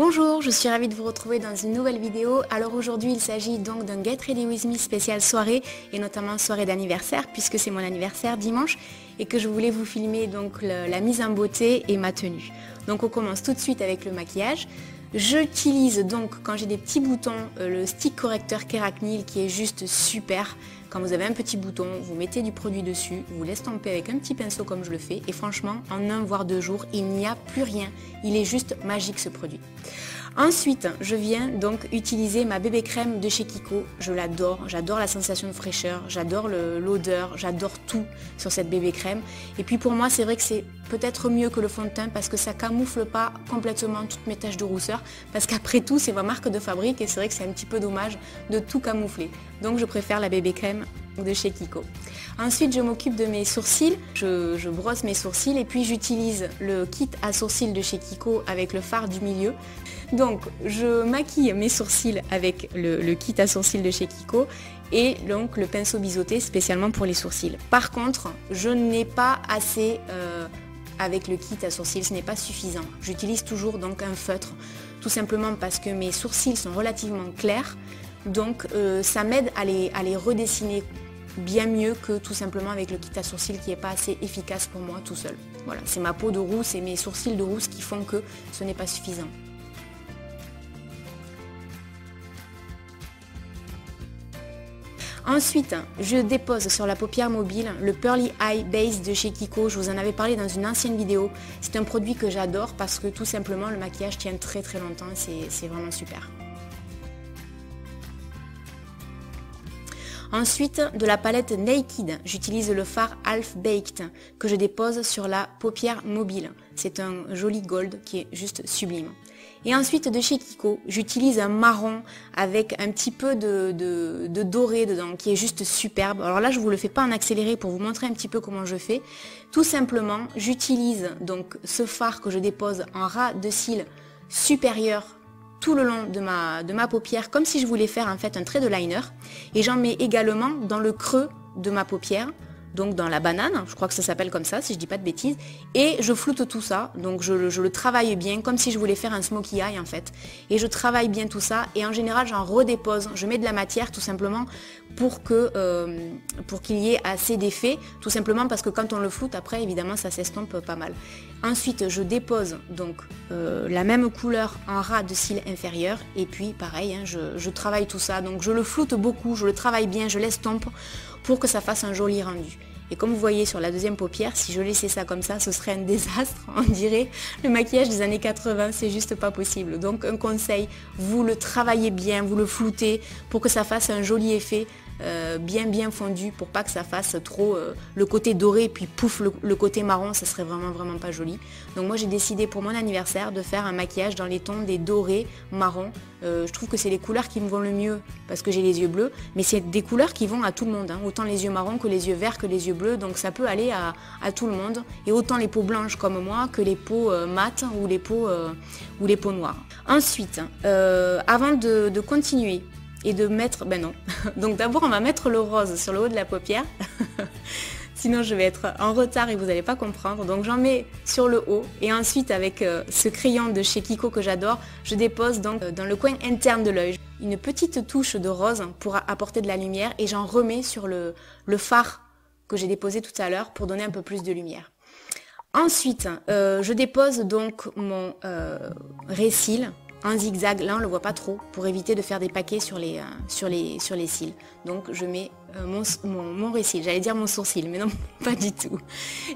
Bonjour, je suis ravie de vous retrouver dans une nouvelle vidéo. Alors aujourd'hui il s'agit donc d'un Get Ready With Me spécial soirée et notamment soirée d'anniversaire puisque c'est mon anniversaire dimanche et que je voulais vous filmer donc la mise en beauté et ma tenue. Donc on commence tout de suite avec le maquillage. J'utilise donc quand j'ai des petits boutons le stick correcteur Keracknil qui est juste super. Quand vous avez un petit bouton, vous mettez du produit dessus, vous l'estompez avec un petit pinceau comme je le fais et franchement en 1 voire 2 jours il n'y a plus rien, il est juste magique ce produit. Ensuite je viens donc utiliser ma bébé crème de chez Kiko, je l'adore, j'adore la sensation de fraîcheur, j'adore l'odeur, j'adore tout sur cette bébé crème et puis pour moi c'est vrai que c'est peut-être mieux que le fond de teint parce que ça camoufle pas complètement toutes mes taches de rousseur parce qu'après tout c'est ma marque de fabrique et c'est vrai que c'est un petit peu dommage de tout camoufler, donc je préfère la bébé crème de chez Kiko. Ensuite je m'occupe de mes sourcils, je brosse mes sourcils et puis j'utilise le kit à sourcils de chez Kiko avec le fard du milieu. Donc je maquille mes sourcils avec le kit à sourcils de chez Kiko et donc le pinceau biseauté spécialement pour les sourcils. Par contre je n'ai pas assez avec le kit à sourcils, ce n'est pas suffisant. J'utilise toujours donc un feutre tout simplement parce que mes sourcils sont relativement clairs, donc ça m'aide à les redessiner bien mieux que tout simplement avec le kit à sourcils qui n'est pas assez efficace pour moi tout seul. Voilà, c'est ma peau de rousse et mes sourcils de rousse qui font que ce n'est pas suffisant. Ensuite, je dépose sur la paupière mobile le Pearly Eye Base de chez Kiko. Je vous en avais parlé dans une ancienne vidéo. C'est un produit que j'adore parce que tout simplement le maquillage tient très longtemps et c'est vraiment super. Ensuite, de la palette Naked, j'utilise le fard Half Baked que je dépose sur la paupière mobile. C'est un joli gold qui est juste sublime. Et ensuite de chez Kiko, j'utilise un marron avec un petit peu de doré dedans qui est juste superbe. Alors là je vous le fais pas en accéléré pour vous montrer un petit peu comment je fais. Tout simplement j'utilise donc ce fard que je dépose en ras de cils supérieur tout le long de ma paupière comme si je voulais faire en fait un trait de liner. Et j'en mets également dans le creux de ma paupière. Donc dans la banane, je crois que ça s'appelle comme ça, si je dis pas de bêtises, et je floute tout ça, donc je le travaille bien, comme si je voulais faire un smokey eye en fait, et je travaille bien tout ça, et en général j'en redépose, je mets de la matière tout simplement pour qu'il y ait assez d'effet, tout simplement parce que quand on le floute après évidemment ça s'estompe pas mal. Ensuite je dépose donc la même couleur en ras de cils inférieur, et puis pareil, hein, je travaille tout ça, donc je le floute beaucoup, je le travaille bien, je l'estompe, pour que ça fasse un joli rendu. Et comme vous voyez sur la deuxième paupière, si je laissais ça comme ça, ce serait un désastre, on dirait le maquillage des années 80, c'est juste pas possible. Donc un conseil, vous le travaillez bien, vous le floutez pour que ça fasse un joli effet, bien fondu, pour pas que ça fasse trop le côté doré puis pouf le côté marron, ça serait vraiment pas joli. Donc moi j'ai décidé pour mon anniversaire de faire un maquillage dans les tons des dorés, marron. Je trouve que c'est les couleurs qui me vont le mieux parce que j'ai les yeux bleus, mais c'est des couleurs qui vont à tout le monde, hein. Autant les yeux marrons que les yeux verts que les yeux bleus, donc ça peut aller à tout le monde, et autant les peaux blanches comme moi que les peaux mates ou les peaux noires. Ensuite, avant de continuer et de mettre, ben non, donc d'abord on va mettre le rose sur le haut de la paupière, sinon je vais être en retard et vous n'allez pas comprendre, donc j'en mets sur le haut, et ensuite avec ce crayon de chez Kiko que j'adore, je dépose donc dans le coin interne de l'œil une petite touche de rose pour apporter de la lumière, et j'en remets sur le fard que j'ai déposé tout à l'heure pour donner un peu plus de lumière. Ensuite, je dépose donc mon récil en zigzag, là on le voit pas trop, pour éviter de faire des paquets sur les cils. Donc je mets mon récil, j'allais dire mon sourcil, mais non, pas du tout.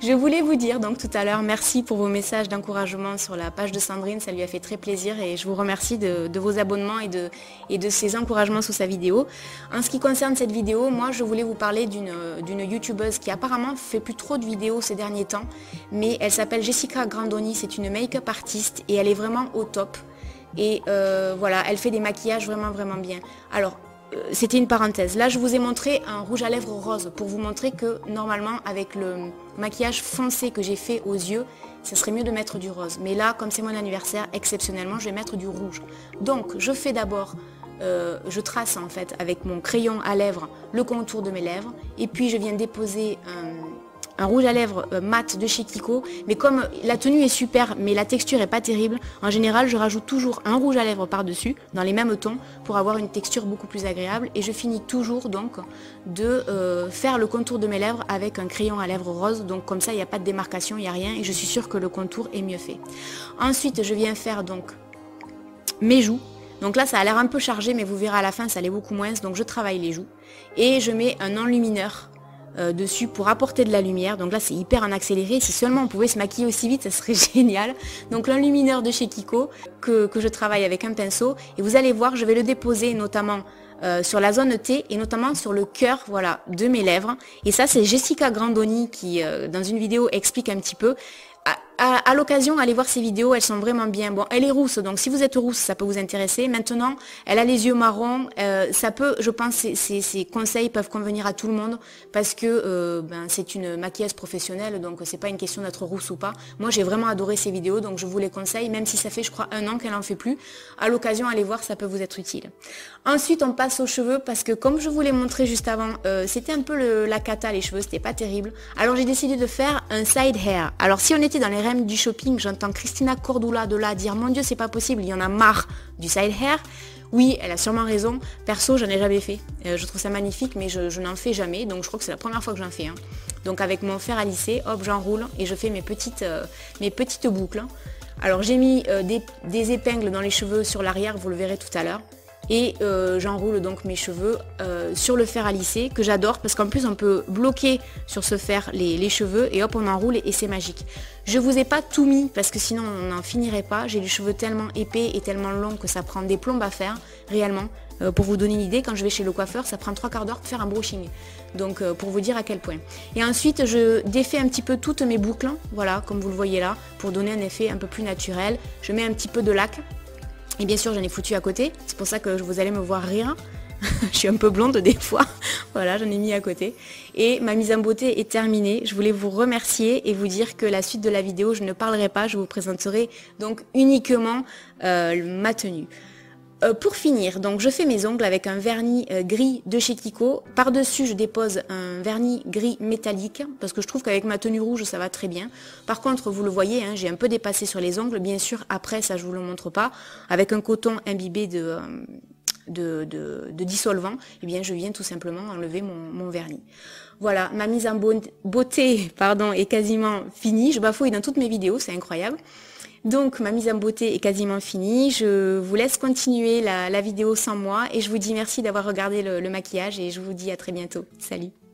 Je voulais vous dire donc tout à l'heure, merci pour vos messages d'encouragement sur la page de Sandrine, ça lui a fait très plaisir, et je vous remercie de vos abonnements et de ces encouragements sous sa vidéo. En ce qui concerne cette vidéo, moi je voulais vous parler d'une youtubeuse qui apparemment fait plus trop de vidéos ces derniers temps, mais elle s'appelle Jessica Grandoni, c'est une make-up artiste et elle est vraiment au top. Et voilà, elle fait des maquillages vraiment bien. Alors, c'était une parenthèse. Là, je vous ai montré un rouge à lèvres rose pour vous montrer que normalement, avec le maquillage foncé que j'ai fait aux yeux, ça serait mieux de mettre du rose. Mais là, comme c'est mon anniversaire, exceptionnellement, je vais mettre du rouge. Donc, je fais d'abord, je trace en fait avec mon crayon à lèvres le contour de mes lèvres. Et puis, je viens déposer un rouge à lèvres mat de chez Kiko, mais comme la tenue est super mais la texture est pas terrible, en général je rajoute toujours un rouge à lèvres par-dessus, dans les mêmes tons, pour avoir une texture beaucoup plus agréable, et je finis toujours donc de faire le contour de mes lèvres avec un crayon à lèvres rose, donc comme ça il n'y a pas de démarcation, il n'y a rien, et je suis sûre que le contour est mieux fait. Ensuite je viens faire donc mes joues. Donc là ça a l'air un peu chargé, mais vous verrez à la fin ça l'est beaucoup moins, donc je travaille les joues. Et je mets un enlumineur dessus pour apporter de la lumière. Donc là c'est hyper en accéléré, si seulement on pouvait se maquiller aussi vite ça serait génial. Donc l'enlumineur de chez Kiko que je travaille avec un pinceau, et vous allez voir je vais le déposer notamment sur la zone T et notamment sur le cœur, voilà, de mes lèvres. Et ça c'est Jessica Grandoni qui dans une vidéo explique un petit peu. À l'occasion, allez voir ses vidéos, elles sont vraiment bien. Bon, elle est rousse, donc si vous êtes rousse, ça peut vous intéresser. Maintenant, elle a les yeux marrons. Ça peut, je pense, ces conseils peuvent convenir à tout le monde parce que c'est une maquilleuse professionnelle, donc c'est pas une question d'être rousse ou pas. Moi, j'ai vraiment adoré ses vidéos, donc je vous les conseille, même si ça fait, je crois, 1 an qu'elle en fait plus. À l'occasion, allez voir, ça peut vous être utile. Ensuite, on passe aux cheveux parce que, comme je vous l'ai montré juste avant, c'était un peu la cata, les cheveux, c'était pas terrible. Alors, j'ai décidé de faire un side hair. Alors, si on était dans les rèmes du shopping, j'entends Christina Cordula de là dire mon Dieu c'est pas possible, il y en a marre du side hair. Oui, elle a sûrement raison. Perso, j'en ai jamais fait. Je trouve ça magnifique, mais je n'en fais jamais. Donc je crois que c'est la première fois que j'en fais. Hein. Donc avec mon fer à lisser, hop, j'enroule et je fais mes petites boucles. Alors j'ai mis des épingles dans les cheveux sur l'arrière, vous le verrez tout à l'heure. Et j'enroule donc mes cheveux sur le fer à lisser que j'adore parce qu'en plus on peut bloquer sur ce fer les cheveux et hop on enroule et c'est magique. Je vous ai pas tout mis parce que sinon on n'en finirait pas. J'ai les cheveux tellement épais et tellement longs que ça prend des plombes à faire réellement. Pour vous donner une idée, quand je vais chez le coiffeur ça prend 3/4 d'heure pour faire un brushing. Donc pour vous dire à quel point. Et ensuite je défais un petit peu toutes mes boucles, voilà comme vous le voyez là, pour donner un effet un peu plus naturel. Je mets un petit peu de lac. Et bien sûr, j'en ai foutu à côté. C'est pour ça que vous allez me voir rire. Je suis un peu blonde des fois. Voilà, j'en ai mis à côté. Et ma mise en beauté est terminée. Je voulais vous remercier et vous dire que la suite de la vidéo, je ne parlerai pas. Je vous présenterai donc uniquement ma tenue. Pour finir, donc je fais mes ongles avec un vernis gris de chez Kiko. Par-dessus, je dépose un vernis gris métallique parce que je trouve qu'avec ma tenue rouge, ça va très bien. Par contre, vous le voyez, hein, j'ai un peu dépassé sur les ongles. Bien sûr, après, ça je vous le montre pas. Avec un coton imbibé de dissolvant, eh bien, je viens tout simplement enlever mon vernis. Voilà, ma mise en beauté est quasiment finie. Je bafouille dans toutes mes vidéos, c'est incroyable. Donc ma mise en beauté est quasiment finie, je vous laisse continuer la vidéo sans moi et je vous dis merci d'avoir regardé le maquillage et je vous dis à très bientôt. Salut!